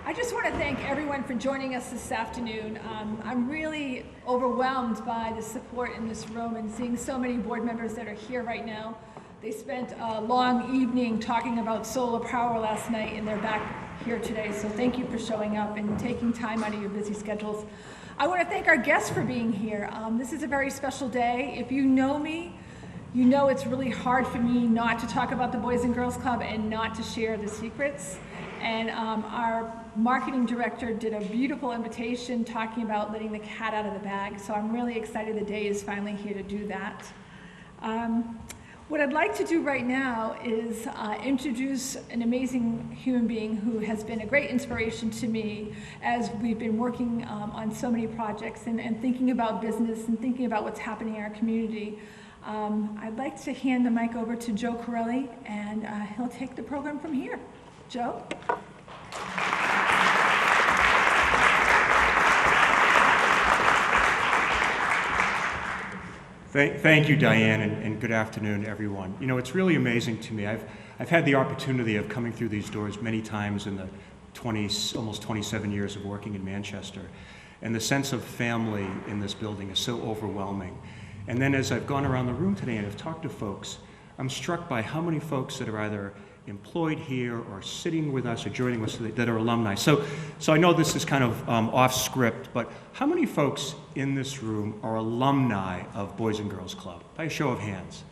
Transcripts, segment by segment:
I just want to thank everyone for joining us this afternoon. I'm really overwhelmed by the support in this room and seeing so many board members that are here right now. They spent a long evening talking about solar power last night and they're back here today. So thank you for showing up and taking time out of your busy schedules. I want to thank our guests for being here. This is a very special day. If you know me, you know it's really hard for me not to talk about the Boys and Girls Club and not to share the secrets. And our marketing director did a beautiful invitation talking about letting the cat out of the bag. So I'm really excited the day is finally here to do that. What I'd like to do right now is introduce an amazing human being who has been a great inspiration to me as we've been working on so many projects and thinking about business and thinking about what's happening in our community. I'd like to hand the mic over to Joe Corelli, and he'll take the program from here. Joe? Thank you, Diane, and good afternoon, everyone. You know, it's really amazing to me. I've had the opportunity of coming through these doors many times in the almost 27 years of working in Manchester, and the sense of family in this building is so overwhelming. And then as I've gone around the room today and I've talked to folks, I'm struck by how many folks that are either employed here or sitting with us or joining us that are alumni. So I know this is kind of off script, but how many folks in this room are alumni of Boys and Girls Club? By a show of hands.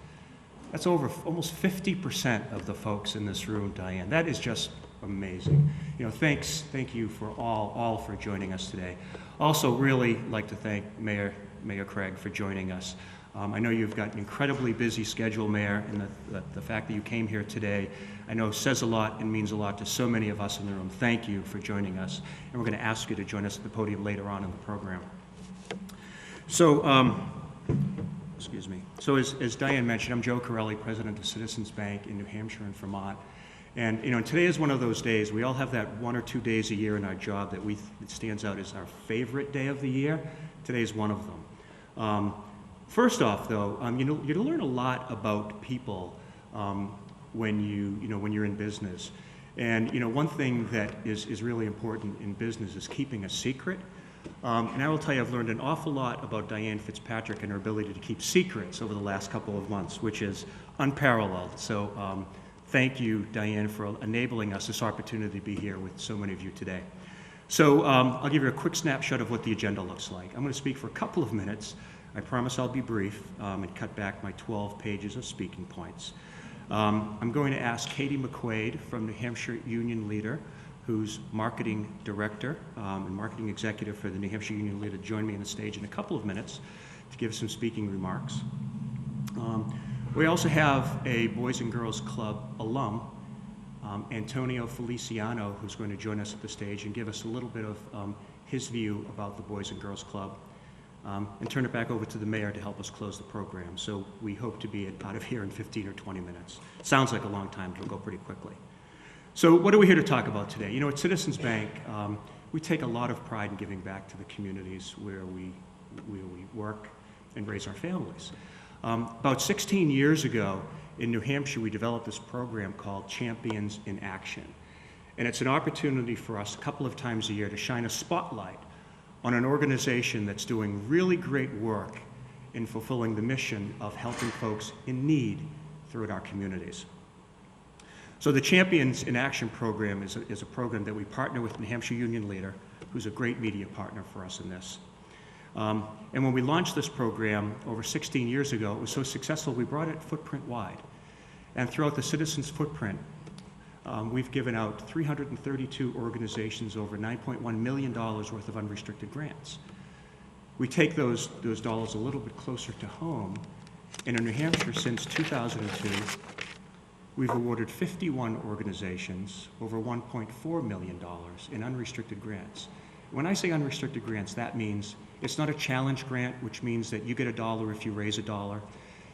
That's over almost 50% of the folks in this room, Diane. That is just amazing. You know, thank you for all for joining us today. Also really like to thank Mayor Craig for joining us. I know you've got an incredibly busy schedule, Mayor, and the fact that you came here today, I know says a lot and means a lot to so many of us in the room. Thank you for joining us, and we're going to ask you to join us at the podium later on in the program. So, excuse me. So as Diane mentioned, I'm Joe Corelli, President of Citizens Bank in New Hampshire and Vermont. And you know, today is one of those days. We all have that 1 or 2 days a year in our job that it stands out as our favorite day of the year. Today is one of them. First off, though, you learn a lot about people when you're in business. And you know, one thing that is really important in business is keeping a secret. And I will tell you, I've learned an awful lot about Diane Fitzpatrick and her ability to keep secrets over the last couple of months, which is unparalleled. So thank you, Diane, for enabling us this opportunity to be here with so many of you today. So I'll give you a quick snapshot of what the agenda looks like. I'm going to speak for a couple of minutes. I promise I'll be brief and cut back my 12 pages of speaking points. I'm going to ask Katie McQuaid from New Hampshire Union Leader, who's marketing director and marketing executive for the New Hampshire Union Leader, to join me on the stage in a couple of minutes to give some speaking remarks. We also have a Boys and Girls Club alum, Antonio Feliciano, who's going to join us at the stage and give us a little bit of his view about the Boys and Girls Club. And turn it back over to the mayor to help us close the program. So we hope to be out of here in 15 or 20 minutes. Sounds like a long time, but it'll go pretty quickly. So what are we here to talk about today? You know, at Citizens Bank, we take a lot of pride in giving back to the communities where we work and raise our families. About 16 years ago in New Hampshire, we developed this program called Champions in Action. And it's an opportunity for us a couple of times a year to shine a spotlight on an organization that's doing really great work in fulfilling the mission of helping folks in need throughout our communities. So the Champions in Action program is a program that we partner with New Hampshire Union Leader, who's a great media partner for us in this. And when we launched this program over 16 years ago, it was so successful we brought it footprint wide. And throughout the Citizens footprint, we've given out 332 organizations over $9.1 million worth of unrestricted grants. We take those dollars a little bit closer to home, and in New Hampshire since 2002, we've awarded 51 organizations over $1.4 million in unrestricted grants. When I say unrestricted grants, that means it's not a challenge grant, which means that you get $1 if you raise $1.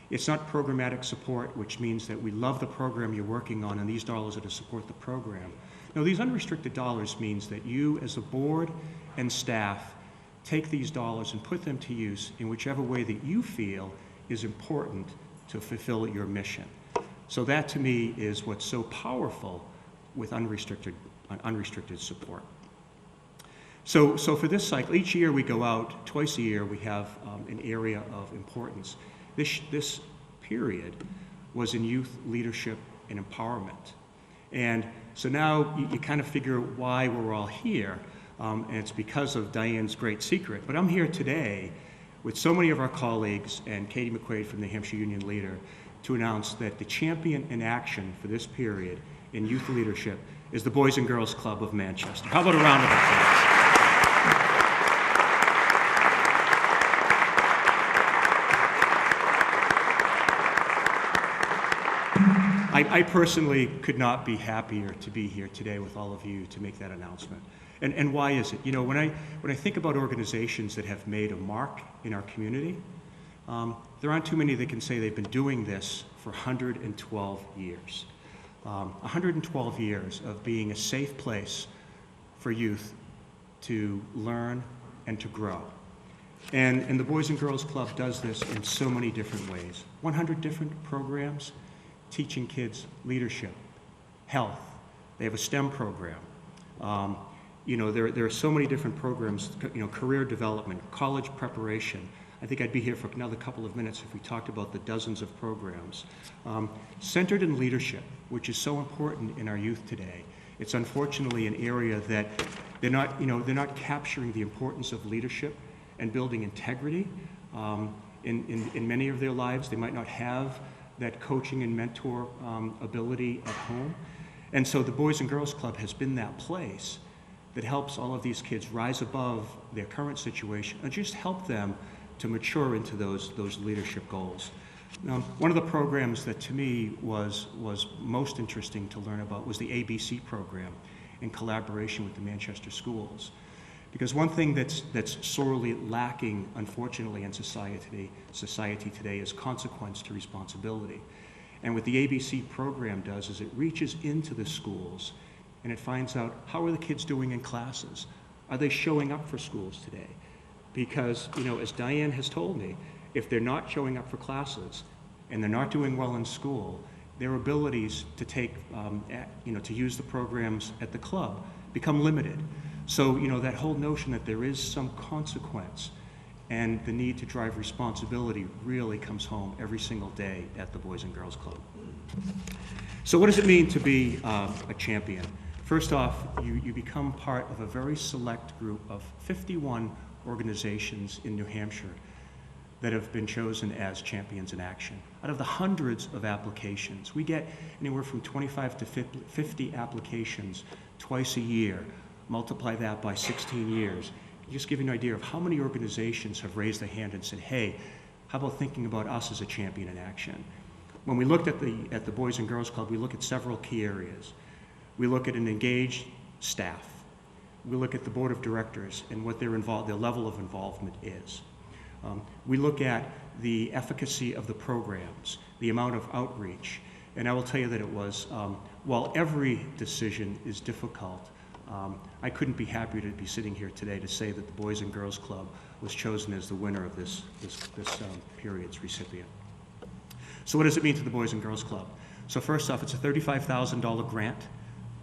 It's not programmatic support, which means that we love the program you're working on and these dollars are to support the program. No, these unrestricted dollars means that you as a board and staff take these dollars and put them to use in whichever way that you feel is important to fulfill your mission. So that to me is what's so powerful with unrestricted support. So for this cycle, each year we go out, twice a year we have an area of importance. This period was in youth leadership and empowerment. And so now you kind of figure why we're all here, and it's because of Diane's great secret. But I'm here today with so many of our colleagues and Katie McQuaid from the Hampshire Union Leader to announce that the champion in action for this period in youth leadership is the Boys and Girls Club of Manchester. How about a round of applause? I personally could not be happier to be here today with all of you to make that announcement. And why is it? You know, when I think about organizations that have made a mark in our community, there aren't too many that can say they've been doing this for 112 years. 112 years of being a safe place for youth to learn and to grow. And the Boys and Girls Club does this in so many different ways. 100 different programs teaching kids leadership, health. They have a STEM program. You know, there are so many different programs, you know, career development, college preparation. I think I'd be here for another couple of minutes if we talked about the dozens of programs. Centered in leadership, which is so important in our youth today. It's unfortunately an area that they're not capturing the importance of leadership and building integrity in many of their lives. They might not have that coaching and mentor ability at home. And so the Boys and Girls Club has been that place that helps all of these kids rise above their current situation and just help them to mature into those leadership goals. Now, one of the programs that to me was most interesting to learn about was the ABC program in collaboration with the Manchester schools. Because one thing that's sorely lacking, unfortunately, in society today is consequence to responsibility. And what the ABC program does is it reaches into the schools and it finds out, how are the kids doing in classes? Are they showing up for schools today? Because, you know, as Diane has told me, if they're not showing up for classes and they're not doing well in school, their abilities to take, to use the programs at the club become limited. So, you know, that whole notion that there is some consequence and the need to drive responsibility really comes home every single day at the Boys and Girls Club. So what does it mean to be a champion? First off, you become part of a very select group of 51 organizations in New Hampshire that have been chosen as champions in action. Out of the hundreds of applications, we get anywhere from 25 to 50 applications twice a year. Multiply that by 16 years. Just give you an idea of how many organizations have raised their hand and said, hey, how about thinking about us as a champion in action? When we looked at the Boys and Girls Club, we look at several key areas. We look at an engaged staff. We look at the board of directors and what their level of involvement is. We look at the efficacy of the programs, the amount of outreach. And I will tell you that it was, while every decision is difficult, I couldn't be happier to be sitting here today to say that the Boys and Girls Club was chosen as the winner of this period's recipient. So what does it mean to the Boys and Girls Club? So first off, it's a $35,000 grant,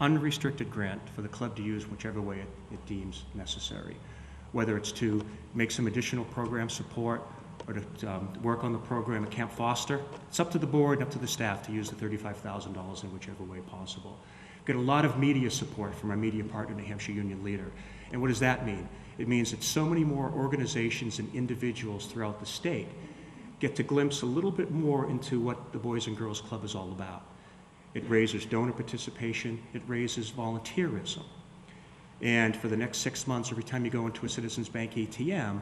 unrestricted grant for the club to use whichever way it deems necessary, whether it's to make some additional program support or to work on the program at Camp Foster. It's up to the board and up to the staff to use the $35,000 in whichever way possible. Get a lot of media support from our media partner, New Hampshire Union Leader. And what does that mean? It means that so many more organizations and individuals throughout the state get to glimpse a little bit more into what the Boys and Girls Club is all about. It raises donor participation, it raises volunteerism. And for the next 6 months, every time you go into a Citizens Bank ATM,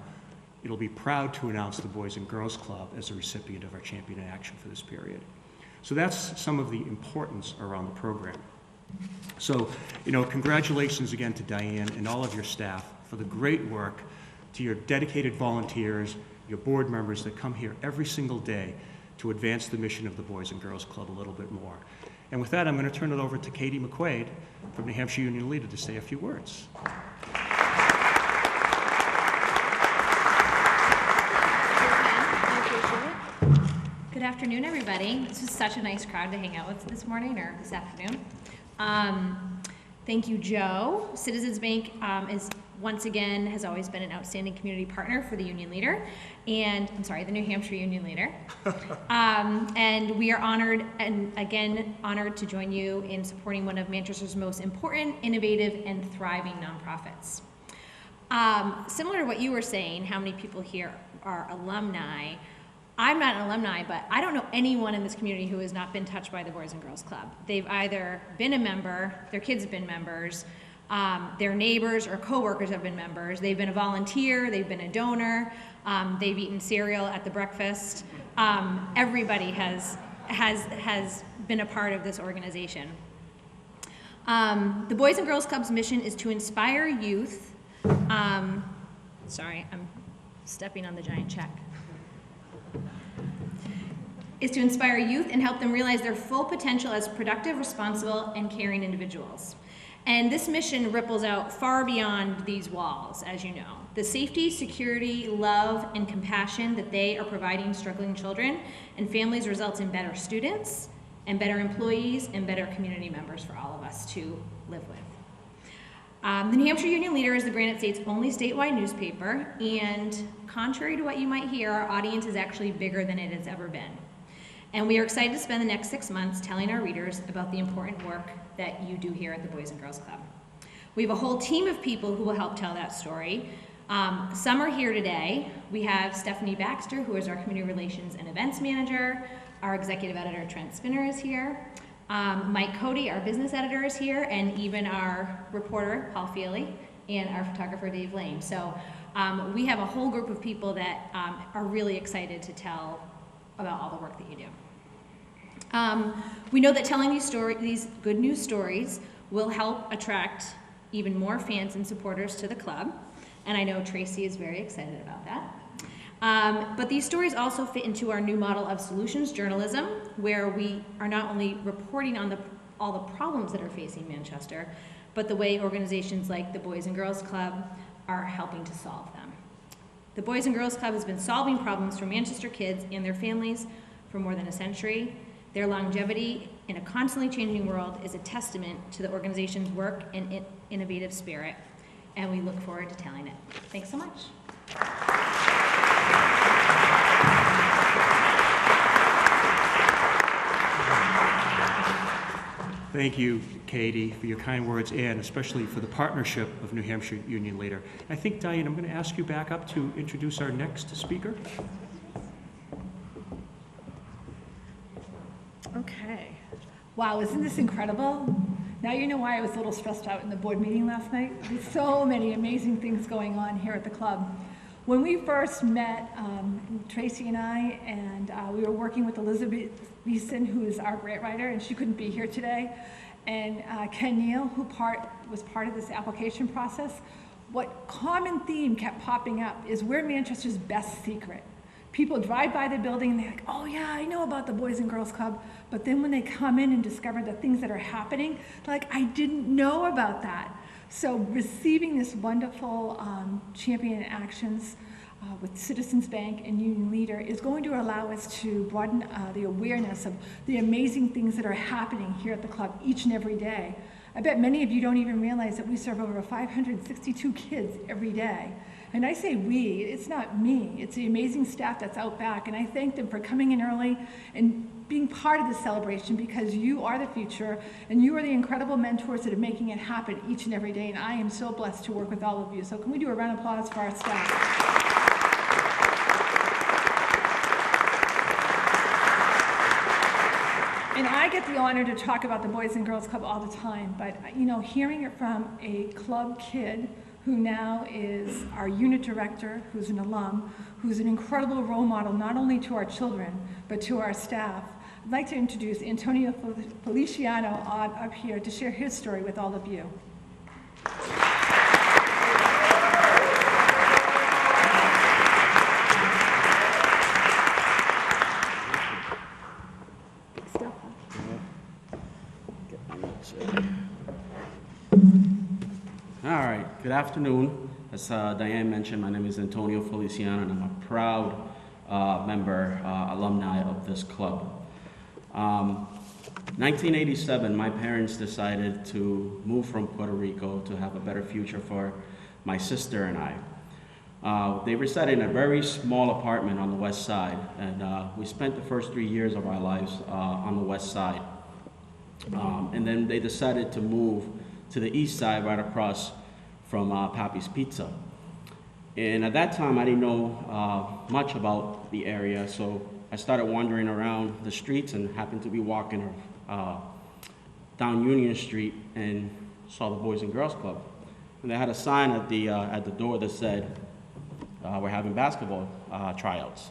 it'll be proud to announce the Boys and Girls Club as a recipient of our Champion in Action for this period. So that's some of the importance around the program. So, you know, congratulations again to Diane and all of your staff for the great work, to your dedicated volunteers, your board members that come here every single day to advance the mission of the Boys and Girls Club a little bit more. And with that, I'm going to turn it over to Katie McQuaid from New Hampshire Union Leader to say a few words. Good afternoon, everybody. This is such a nice crowd to hang out with this morning or this afternoon. Thank you, Joe. Citizens Bank is once again has always been an outstanding community partner for the Union Leader, and the New Hampshire Union Leader. And we are honored and again honored to join you in supporting one of Manchester's most important, innovative, and thriving nonprofits. Similar to what you were saying, how many people here are alumni? I'm not an alumni, but I don't know anyone in this community who has not been touched by the Boys and Girls Club. They've either been a member, their kids have been members, their neighbors or coworkers have been members, they've been a volunteer, they've been a donor, they've eaten cereal at the breakfast. Everybody has been a part of this organization. The Boys and Girls Club's mission is to inspire youth. Sorry, I'm stepping on the giant check. Is to inspire youth and help them realize their full potential as productive, responsible, and caring individuals. And this mission ripples out far beyond these walls, as you know. The safety, security, love, and compassion that they are providing struggling children and families results in better students, and better employees, and better community members for all of us to live with. The New Hampshire Union Leader is the Granite State's only statewide newspaper, and contrary to what you might hear, our audience is actually bigger than it has ever been. And we are excited to spend the next 6 months telling our readers about the important work that you do here at the Boys and Girls Club. We have a whole team of people who will help tell that story. Some are here today. We have Stephanie Baxter, who is our Community Relations and Events Manager. Our Executive Editor, Trent Spinner, is here. Mike Cody, our Business Editor, is here, and even our reporter, Paul Feely, and our photographer, Dave Lane. So we have a whole group of people that are really excited to tell about all the work that you do. We know that telling these good news stories will help attract even more fans and supporters to the club, and I know Tracy is very excited about that. But these stories also fit into our new model of solutions journalism, where we are not only reporting on all the problems that are facing Manchester, but the way organizations like the Boys and Girls Club are helping to solve them. The Boys and Girls Club has been solving problems for Manchester kids and their families for more than a century. Their longevity in a constantly changing world is a testament to the organization's work and innovative spirit, and we look forward to telling it. Thanks so much. Thank you, Katie, for your kind words, and especially for the partnership of New Hampshire Union Leader. I think, Diane, I'm going to ask you back up to introduce our next speaker. Okay. Wow, isn't this incredible? Now you know why I was a little stressed out in the board meeting last night. There's so many amazing things going on here at the club. When we first met, Tracy and I, and we were working with Elizabeth Beeson, who is our grant writer, and she couldn't be here today, and Ken Neal, who was part of this application process. What common theme kept popping up is we're Manchester's best secret. People drive by the building and they're like, oh yeah, I know about the Boys and Girls Club, but then when they come in and discover the things that are happening, they're like, I didn't know about that. So receiving this wonderful champion actions with Citizens Bank and Union Leader is going to allow us to broaden the awareness of the amazing things that are happening here at the club each and every day. I bet many of you don't even realize that we serve over 562 kids every day. And I say we, it's not me, it's the amazing staff that's out back, and I thank them for coming in early and being part of this celebration, because you are the future, and you are the incredible mentors that are making it happen each and every day, and I am so blessed to work with all of you. So can we do a round of applause for our staff? And I get the honor to talk about the Boys and Girls Club all the time, but you know, hearing it from a club kid who now is our unit director, who's an alum, who's an incredible role model not only to our children, but to our staff. I'd like to introduce Antonio Feliciano up here to share his story with all of you. All right, good afternoon. As Diane mentioned, my name is Antonio Feliciano, and I'm a proud member, alumni of this club. 1987, my parents decided to move from Puerto Rico to have a better future for my sister and I. They resided in a very small apartment on the west side, and we spent the first 3 years of our lives on the west side. And then they decided to move to the east side right across from Pappy's Pizza. And at that time, I didn't know much about the area, so I started wandering around the streets and happened to be walking down Union Street and saw the Boys and Girls Club. And they had a sign at the door that said, we're having basketball tryouts.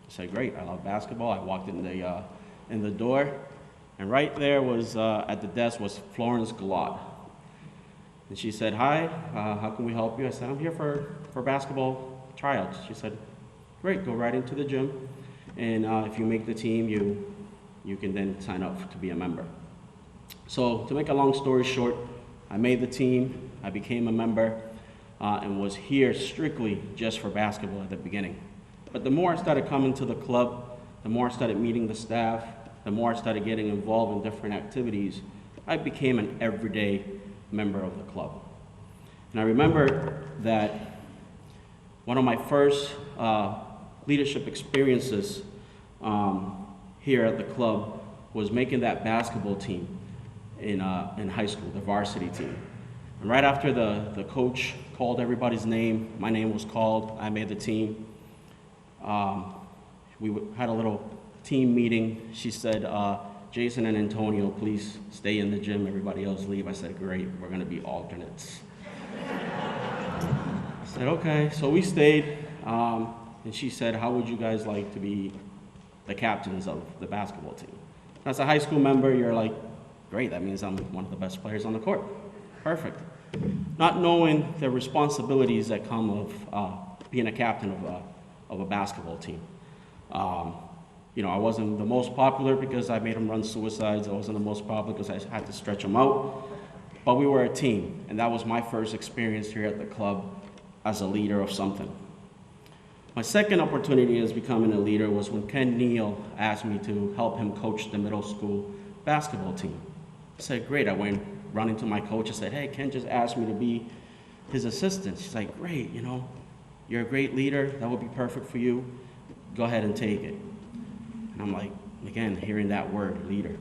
I said, great, I love basketball. I walked in the door, and right there was, at the desk was Florence Galot. And she said, hi, how can we help you? I said, I'm here for basketball tryouts. She said, great, go right into the gym, and if you make the team, you can then sign up to be a member. So to make a long story short, I made the team, I became a member, and was here strictly just for basketball at the beginning. But the more I started coming to the club, the more I started meeting the staff, the more I started getting involved in different activities, I became an everyday member of the club. And I remember that one of my first leadership experiences here at the club was making that basketball team in high school, the varsity team. And right after the coach called everybody's name, my name was called, I made the team. We had a little team meeting. She said, Jason and Antonio, please stay in the gym, everybody else leave. I said, great, we're gonna be alternates. I said, okay, so we stayed, and she said, how would you guys like to be the captains of the basketball team? As a high school member, you're like, great, that means I'm one of the best players on the court. Perfect. Not knowing the responsibilities that come of being a captain of a basketball team. You know, I wasn't the most popular because I made them run suicides. I wasn't the most popular because I had to stretch them out. But we were a team, and that was my first experience here at the club as a leader of something. My second opportunity as becoming a leader was when Ken Neal asked me to help him coach the middle school basketball team. I said, great. I went running to my coach and said, hey, Ken just asked me to be his assistant. She's like, great, you know, you're a great leader. That would be perfect for you. Go ahead and take it. And I'm like, again, hearing that word, leader.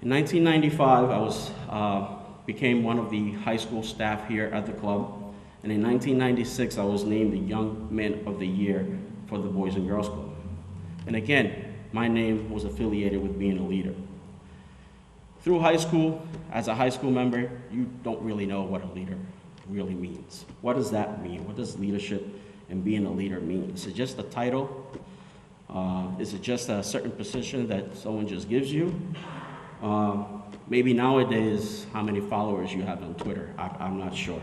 In 1995, I became one of the high school staff here at the club. And in 1996, I was named the Young Men of the Year for the Boys and Girls Club. And again, my name was affiliated with being a leader. Through high school, as a high school member, you don't really know what a leader really means. What does that mean? What does leadership and being a leader mean? Is it just a title? Is it just a certain position that someone just gives you? Maybe nowadays, how many followers you have on Twitter, I'm not sure.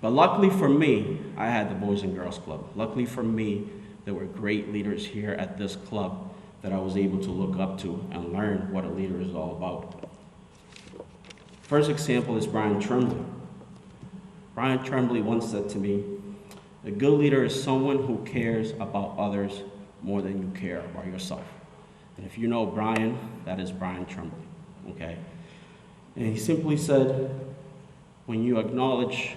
But luckily for me, I had the Boys and Girls Club. Luckily for me, there were great leaders here at this club that I was able to look up to and learn what a leader is all about. First example is Brian Tremblay. Brian Tremblay once said to me, a good leader is someone who cares about others more than you care about yourself. And if you know Brian, that is Brian Tremblay, okay? And he simply said, when you acknowledge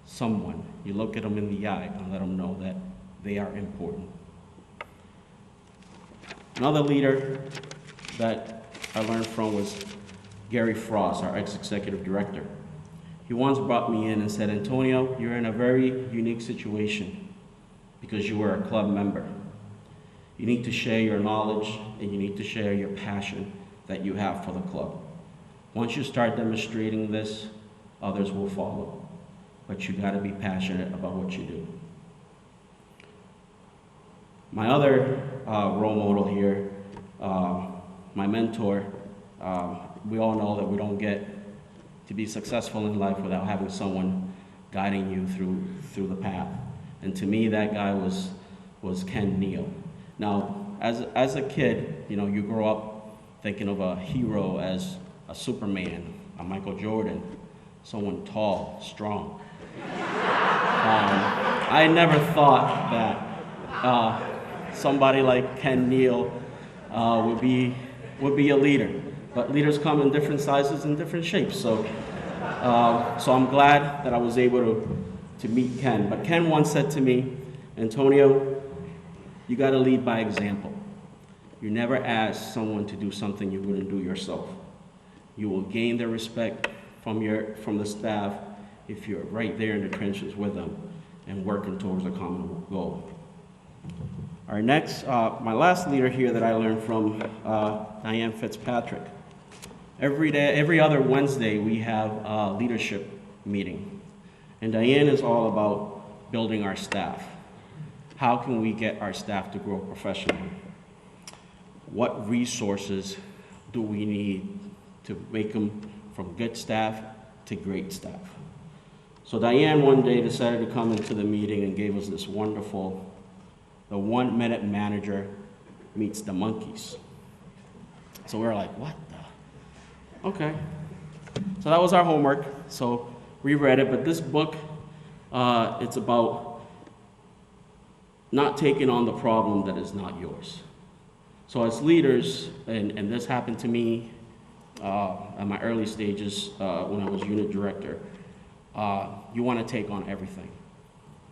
someone, you look at them in the eye and let them know that they are important. Another leader that I learned from was Gary Frost, our ex-executive director. He once brought me in and said, Antonio, you're in a very unique situation because you were a club member. You need to share your knowledge and you need to share your passion that you have for the club. Once you start demonstrating this, others will follow. But you gotta be passionate about what you do. My other role model here, my mentor, we all know that we don't get to be successful in life without having someone guiding you through the path. And to me, that guy was Ken Neal. Now, as a kid, you know, you grow up thinking of a hero as a Superman, a Michael Jordan, someone tall, strong. I never thought that somebody like Ken Neal would be would be a leader, but leaders come in different sizes and different shapes. So I'm glad that I was able to meet Ken. But Ken once said to me, Antonio, you got to lead by example. You never ask someone to do something you wouldn't do yourself. You will gain their respect from the staff if you're right there in the trenches with them and working towards a common goal. Our next, my last leader here that I learned from, Diane Fitzpatrick. Every other Wednesday, we have a leadership meeting. And Diane is all about building our staff. How can we get our staff to grow professionally? What resources do we need to make them from good staff to great staff? So Diane one day decided to come into the meeting and gave us this wonderful, the 1 minute manager meets the monkeys. So we're like, what the? Okay. So that was our homework. So we read it, but this book, it's about not taking on the problem that is not yours. So as leaders, and this happened to me at my early stages when I was unit director, you want to take on everything,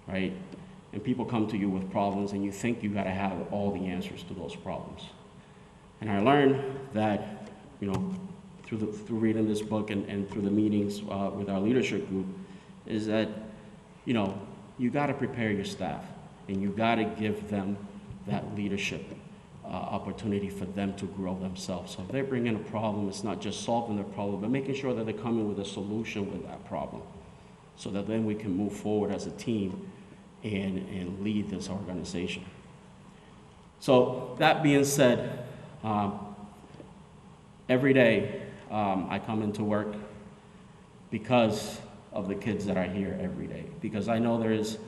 right? And people come to you with problems and you think you got to have all the answers to those problems. And I learned that, through reading this book and through the meetings with our leadership group, is that, you got to prepare your staff and you got to give them that leadership opportunity for them to grow themselves. So if they bring in a problem, it's not just solving the problem, but making sure that they come in with a solution with that problem, so that then we can move forward as a team and lead this organization. So that being said, every day I come into work because of the kids that are here every day, because I know there is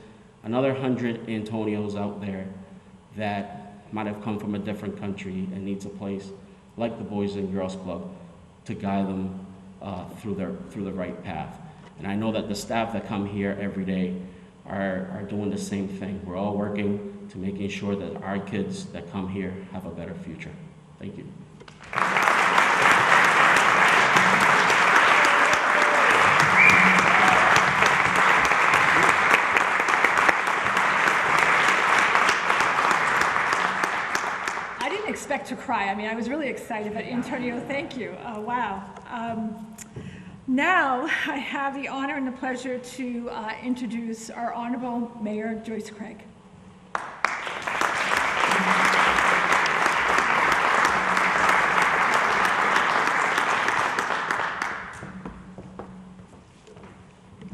another 100 Antonios out there that might have come from a different country and needs a place like the Boys and Girls Club to guide them through the right path. And I know that the staff that come here every day are doing the same thing. We're all working to making sure that our kids that come here have a better future. Thank you. I didn't expect to cry. I mean, I was really excited, but Antonio, thank you. Wow. Now, I have the honor and the pleasure to introduce our Honorable Mayor, Joyce Craig.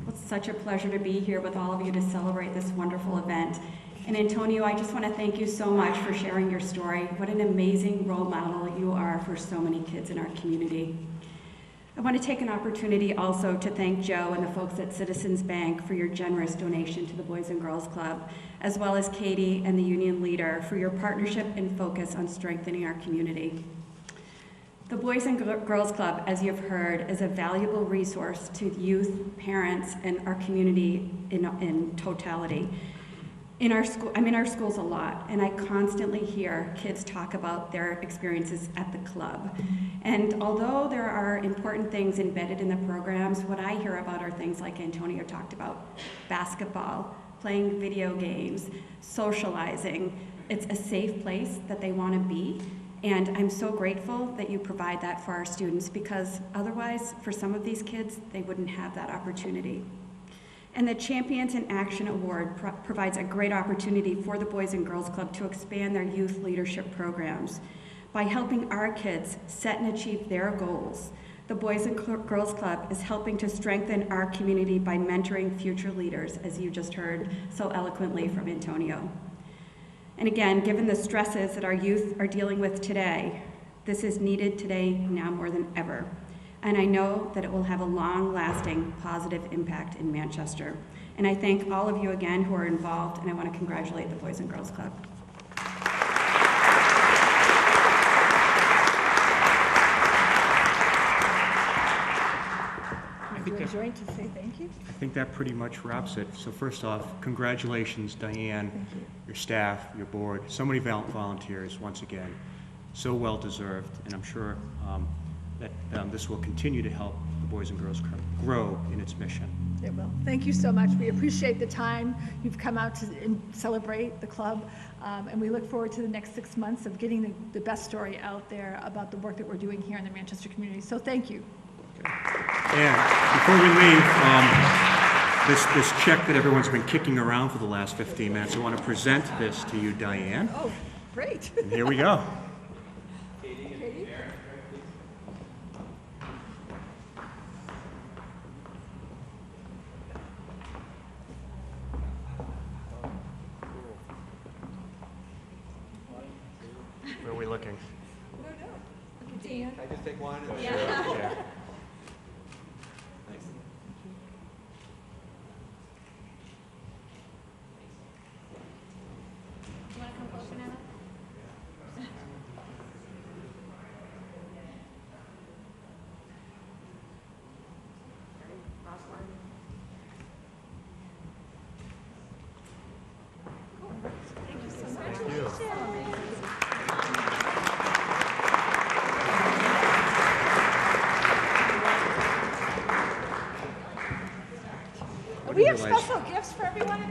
It's such a pleasure to be here with all of you to celebrate this wonderful event. And Antonio, I just want to thank you so much for sharing your story. What an amazing role model you are for so many kids in our community. I want to take an opportunity also to thank Joe and the folks at Citizens Bank for your generous donation to the Boys and Girls Club, as well as Katie and the union leader for your partnership and focus on strengthening our community. The Boys and Girls Club, as you've heard, is a valuable resource to youth, parents, and our community in totality. I'm in our schools a lot, and I constantly hear kids talk about their experiences at the club. And although there are important things embedded in the programs, what I hear about are things like Antonio talked about: basketball, playing video games, socializing. It's a safe place that they want to be. And I'm so grateful that you provide that for our students, because otherwise, for some of these kids, they wouldn't have that opportunity. And the Champions in Action Award provides a great opportunity for the Boys and Girls Club to expand their youth leadership programs. By helping our kids set and achieve their goals, the Boys and Girls Club is helping to strengthen our community by mentoring future leaders, as you just heard so eloquently from Antonio. And again, given the stresses that our youth are dealing with today, this is needed today now more than ever. And I know that it will have a long-lasting positive impact in Manchester. And I thank all of you again who are involved, and I want to congratulate the Boys and Girls Club. Joy to say thank you. I think that pretty much wraps it. So first off, congratulations, Diane, your staff, your board, so many volunteers once again. so well-deserved, and I'm sure that this will continue to help the Boys and Girls Club grow in its mission. It will. Thank you so much. We appreciate the time you've come out to celebrate the club, and we look forward to the next 6 months of getting the best story out there about the work that we're doing here in the Manchester community. So thank you. And before we leave, this check that everyone's been kicking around for the last 15 minutes, I want to present this to you, Diane. Oh, great. And here we go. Where are we looking? Dan. Can I just take one? Yeah. Thanks. You want to come closer now? We have special gifts for everyone.